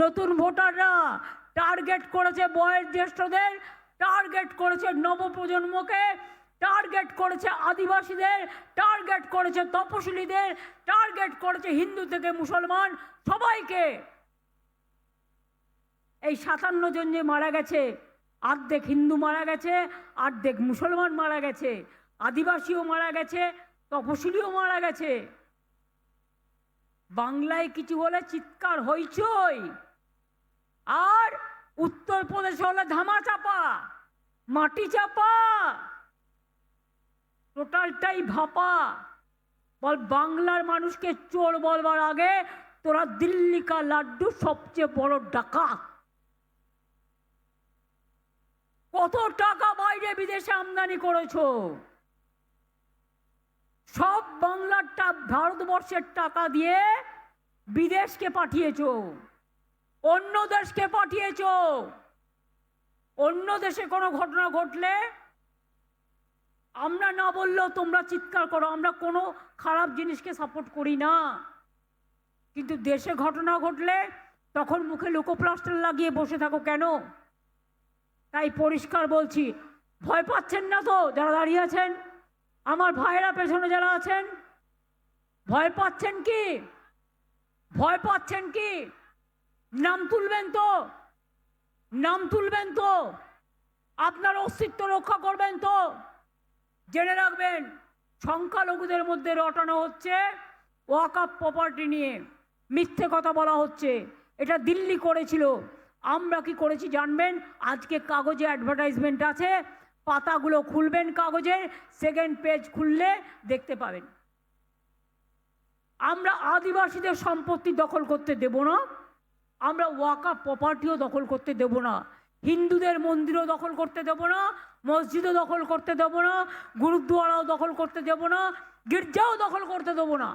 নতুন ভোটাররা টার্গেট করেছে বয়োজ্যেষ্ঠদের, টার্গেট করেছে নবপ্রজন্মকে, টার্গেট করেছে আদিবাসীদের, টার্গেট করেছে তপশিলীদের, টার্গেট করেছে হিন্দু থেকে মুসলমান সবাইকে। এই 57 জন যে মারা গেছে, অর্ধেক হিন্দু মারা গেছে, অর্ধেক মুসলমান মারা গেছে, আদিবাসীও মারা গেছে, তপশিলীও মারা গেছে। বাংলায় কিছু হলে চিৎকার হইচই, আর উত্তরপ্রদেশে হলে ধামাচাপা, মাটি চাপা, টোটালটাই ভাপা। বল বাংলার মানুষকে চোর বলবার আগে তোরা দিল্লি কা লাড্ডু সবচেয়ে বড় ডাকাত। কত টাকা বাইরে বিদেশে আমদানি করেছো? সব বাংলার ভারতবর্ষের টাকা দিয়ে বিদেশকে পাঠিয়েছো, অন্য দেশকে পাঠিয়েছো। অন্য দেশে কোনো ঘটনা ঘটলে আমরা না বললেও তোমরা চিৎকার করো। আমরা কোনো খারাপ জিনিসকে সাপোর্ট করি না, কিন্তু দেশে ঘটনা ঘটলে তখন মুখে লোকোপ্লাস্টার লাগিয়ে বসে থাকো কেন? তাই পরিষ্কার বলছি, ভয় পাচ্ছেন না তো যারা দাঁড়িয়ে আছেন? আমার ভাইয়েরা পেছনে যারা আছেন, ভয় পাচ্ছেন কি? ভয় পাচ্ছেন কি? নাম তুলবেন তো? নাম তুলবেন তো? আপনার অস্তিত্ব রক্ষা করবেন তো? জেনে রাখবেন, সংখ্যালঘুদের মধ্যে রটানো হচ্ছে ওয়াকফ প্রপার্টি নিয়ে, মিথ্যে কথা বলা হচ্ছে। এটা দিল্লি করেছিল। আমরা কি করেছি জানবেন? আজকে কাগজে অ্যাডভার্টাইজমেন্ট আছে, পাতাগুলো খুলবেন কাগজের, সেকেন্ড পেজ খুললে দেখতে পাবেন। আমরা আদিবাসীদের সম্পত্তি দখল করতে দেব না, আমরা ওয়াকফ প্রপার্টিও দখল করতে দেব না, হিন্দুদের মন্দিরও দখল করতে দেব না, মসজিদও দখল করতে দেব না, গুরুদ্বারাও দখল করতে দেব না, গির্জাও দখল করতে দেব না।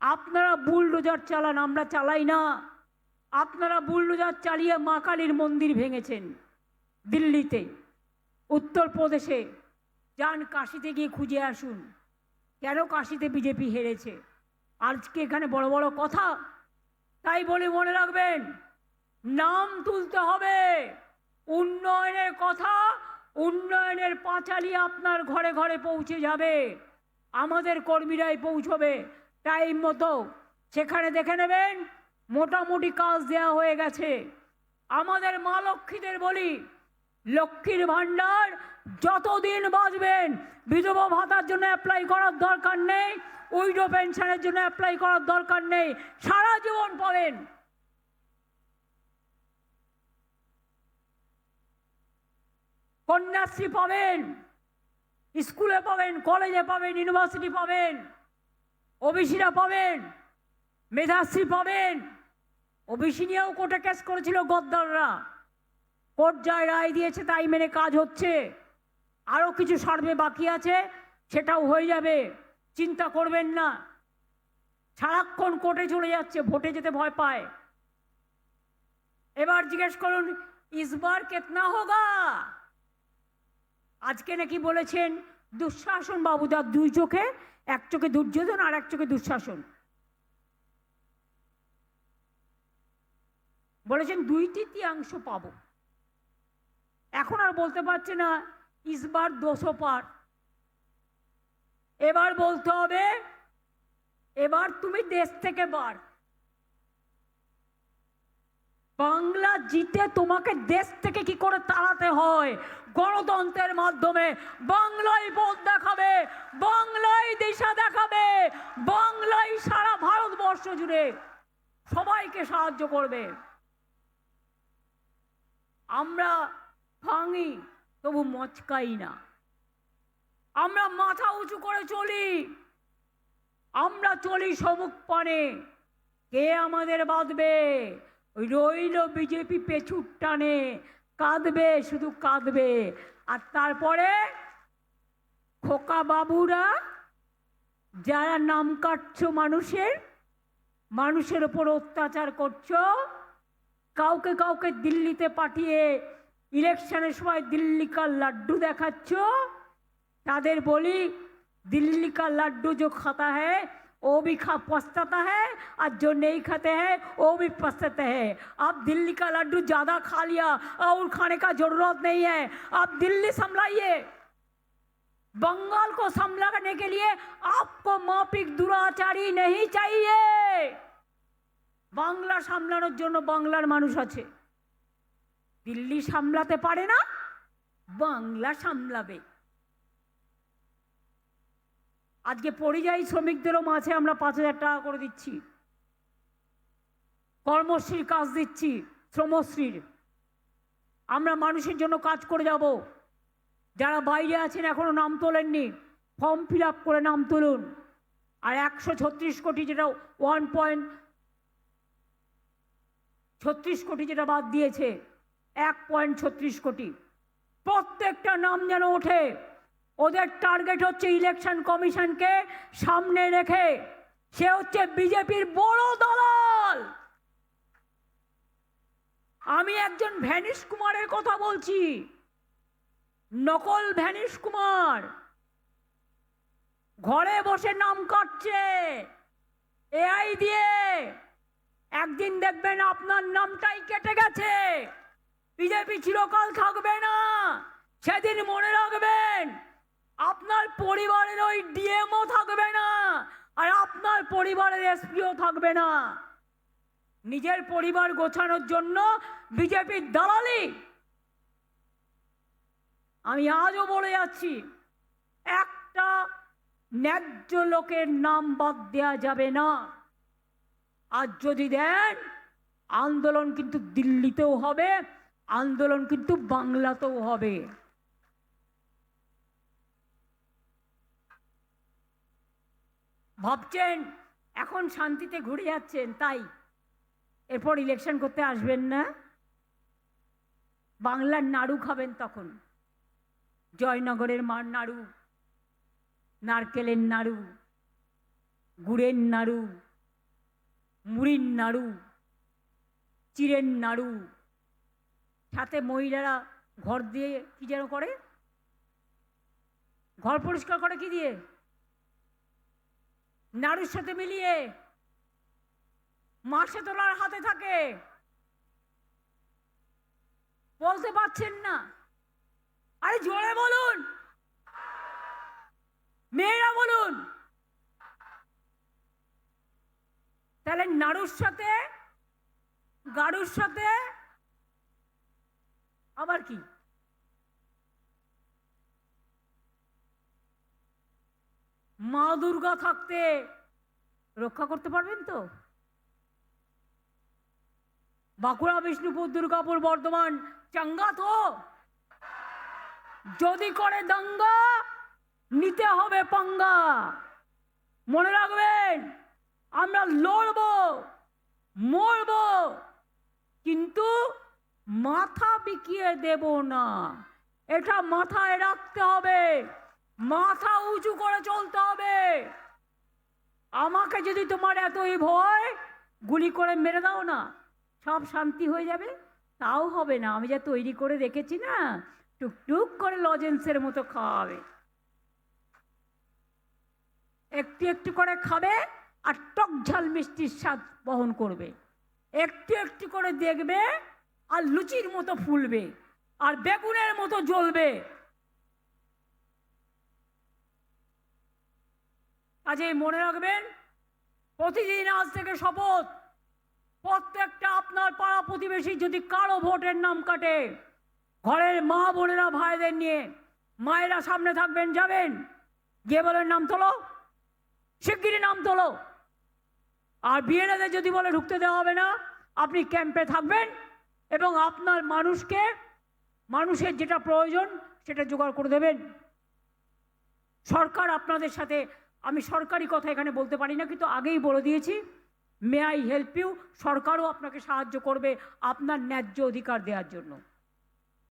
আপনারা বুলডোজার চালান, আমরা চালাই না। আপনারা বুলডোজার চালিয়ে মা কালীর মন্দির ভেঙেছেন দিল্লিতে, উত্তরপ্রদেশে। যান কাশিতে গিয়ে খুঁজে আসুন কেন কাশিতে বিজেপি হেরেছে। আজকে এখানে বড় বড় কথা, তাই বলে মনে রাখবেন, নাম তুলতে হবে। উন্নয়নের কথা, উন্নয়নের পাঁচালি আপনার ঘরে ঘরে পৌঁছে যাবে, আমাদের কর্মীরাই পৌঁছবে টাইম মতো। সেখানে দেখে নেবেন মোটামুটি কাজ দেওয়া হয়ে গেছে। আমাদের মা লক্ষ্মীদের বলি, লক্ষ্মীর ভাণ্ডার যতদিন বাঁচবেন বিধবা ভাতার জন্য অ্যাপ্লাই করার দরকার নেই, উইডো পেনশনের জন্য অ্যাপ্লাই করার দরকার নেই, সারা জীবন পাবেন। কন্যাশ্রী পাবেন, স্কুলে পাবেন, কলেজে পাবেন, ইউনিভার্সিটি পাবেন, ওবিসিরা পাবেন, মেধাশ্রী পাবেন। ওবিসি নিয়েও কোর্টে কেস করেছিল গদ্দাররা, কোর্ট যায় রায় দিয়েছে, তাই মেনে কাজ হচ্ছে। আরও কিছু সার্ভে বাকি আছে, সেটাও হয়ে যাবে, চিন্তা করবেন না। সারাক্ষণ কোর্টে চলে যাচ্ছে, ভোটে যেতে ভয় পায়। এবার জিজ্ঞেস করুন, ইসবার কেতনা হোগা? আজকে নাকি বলেছেন দুঃশাসন বাবু, যার দুই চোখে, এক চোখে দুর্যোধন আর এক চোখে দুঃশাসন, বলেছেন 2/3 পাবো। এখন আর বলতে পারছে না ইসবার 200 পার। এবার বলতে হবে, এবার তুমি দেশ থেকে বার। বাংলা জিতে তোমাকে দেশ থেকে কি করে তাড়াতে হয়? গণতন্ত্রের মাধ্যমে। বাংলাই পথ দেখাবে, বাংলাই দিশা দেখাবে, বাংলাই সারা ভারতবর্ষ জুড়ে সবাইকে সাহায্য করবে। আমরা ভাঙি তবু মচকাই না, আমরা মাথা উঁচু করে চলি, আমরা চলি সমুখ পানে। কে আমাদের বাঁধবে? ওই রইল বিজেপি পেছুর টানে, কাঁদবে, শুধু কাঁদবে। আর তারপরে খোকা বাবুরা যারা নাম কাটছো মানুষের ওপর অত্যাচার করছো, কাউকে কাউকে দিল্লিতে পাঠিয়ে ইলেকশনের সময় দিল্লি কা লাড্ডু দেখাচ্ছ, তাদের বলি, দিল্লি কা লাড্ডু जो खाता है वो भी पछताता है और जो नहीं खाते हैं वो भी पछताते हैं। आप दिल्ली का लड्डू ज़्यादा खा लिया और खाने का जरूरत नहीं है, आप दिल्ली संभलाइए। बंगाल को संभालने के लिए आपको माफिक दुराचारी नहीं चाहिए। बांग्ला सामलानोर जोन्नो बांगलार मानुष आछे, दिल्ली सामलाते पारे ना, बांगला सामलाबे। आज के परिযায়ী শ্রমিকদেরও মাঝে আমরা ৫,০০০ টাকা করে দিচ্ছি, কর্মশ্রীর কাজ দিচ্ছি, শ্রমশ্রীর। আমরা মানুষের জন্য কাজ করে যাব। যারা বাইরে আছেন এখনো নাম তোলেননি, ফর্ম ফিল আপ করে নাম তুলুন। আর ১৩৬ কোটি যেটা 1.36 কোটি যেটা বাদ দিয়েছে, 1.36 কোটি, প্রত্যেকটা নাম যেন ওঠে। ওদের টার্গেট হচ্ছে ইলেকশন কমিশনকে সামনে রেখে, সে হচ্ছে বিজেপির বড় দালাল। আমি একজন ভ্যানিশ কুমারের কথা বলছি, নকল ভ্যানিশ কুমার, ঘরে বসে নাম কাটছে এআই দিয়ে। একদিন দেখবেন আপনার নামটাই কেটে গেছে, বিজেপি চিরকাল থাকবে না। সেদিন মনে রাখবেন আপনার পরিবারের ওই ডিএমও থাকবে না আর আপনার পরিবারের এসপিও থাকবে না। নিজের পরিবার গোছানোর জন্য বিজেপির দালালি। আমি আজও বলে যাচ্ছি, একটা ন্যায্য লোকের নাম বাদ দেওয়া যাবে না। আর যদি দেন, আন্দোলন কিন্তু দিল্লিতেও হবে, আন্দোলন কিন্তু বাংলাতেও হবে। ভাবছেন এখন শান্তিতে ঘুরে যাচ্ছেন, তাই এরপর ইলেকশন করতে আসবেন না, বাংলার নাড়ু খাবেন তখন। জয়নগরের মার নাড়ু, নারকেলের নাড়ু, গুড়ের নাড়ু, মুড়ির নাড়ু, চিড়ের নাড়ু, সাথে মহিলারা ঘর দিয়ে কি যেন করে, ঘর পরিষ্কার করে কি দিয়ে, নাড়ুর সাথে মিলিয়ে মাসে তোলার হাতে থাকে। বলতে পারছেন না? আরে জোরে বলুন, মেয়েরা বলুন। তাহলে নাড়ুর সাথে, গাড়ুর সাথে আবার কি? মা দুর্গা থাকতে রক্ষা করতে পারবেন তো? বাঁকুড়া, বিষ্ণুপুর, দুর্গাপুর, বর্ধমান চাঙ্গা তো? যদি করে দাঙ্গা, নিতে হবে পাঙ্গা। মনে রাখবেন, আমরা লড়বো, মরবো, কিন্তু মাথা বিকিয়ে দেব না। এটা মাথায় রাখতে হবে, মাথা উঁচু করে চলতে হবে। আমাকে যদি তোমার এতই ভয়, গুলি করে মেরে দাও না, সব শান্তি হয়ে যাবে। তাও হবে না, আমি যা তৈরি করে রেখেছি না, টুকটুক করে লজেন্সের মতো খাওয়াবে। একটু একটু করে খাবে আর টক ঝাল মিষ্টির স্বাদ বহন করবে। একটু একটু করে দেখবে আর লুচির মতো ফুলবে আর বেগুনের মতো জ্বলবে। কাজেই মনে রাখবেন, প্রতিদিন আজ থেকে শপথ, প্রত্যেকটা আপনার পাড়া প্রতিবেশী যদি কারো ভোটের নাম কাটে, ঘরের মা বোনেরা ভাইদের নিয়ে, মায়েরা সামনে থাকবেন, যাবেন, গিয়ে বলেন নাম তোলো, শিগগিরই নাম তোলো। আর বিএলএদের যদি বলে ঢুকতে দেওয়া হবে না, আপনি ক্যাম্পে থাকবেন এবং আপনার মানুষকে, মানুষের যেটা প্রয়োজন সেটা জোগাড় করে দেবেন। সরকার আপনাদের সাথে, আমি সরকারি কথা এখানে বলতে পারি না, কিন্তু আগেই বলে দিয়েছি, মে আই হেল্প ইউ, সরকারও আপনাকে সাহায্য করবে আপনার ন্যায্য অধিকার দেওয়ার জন্য।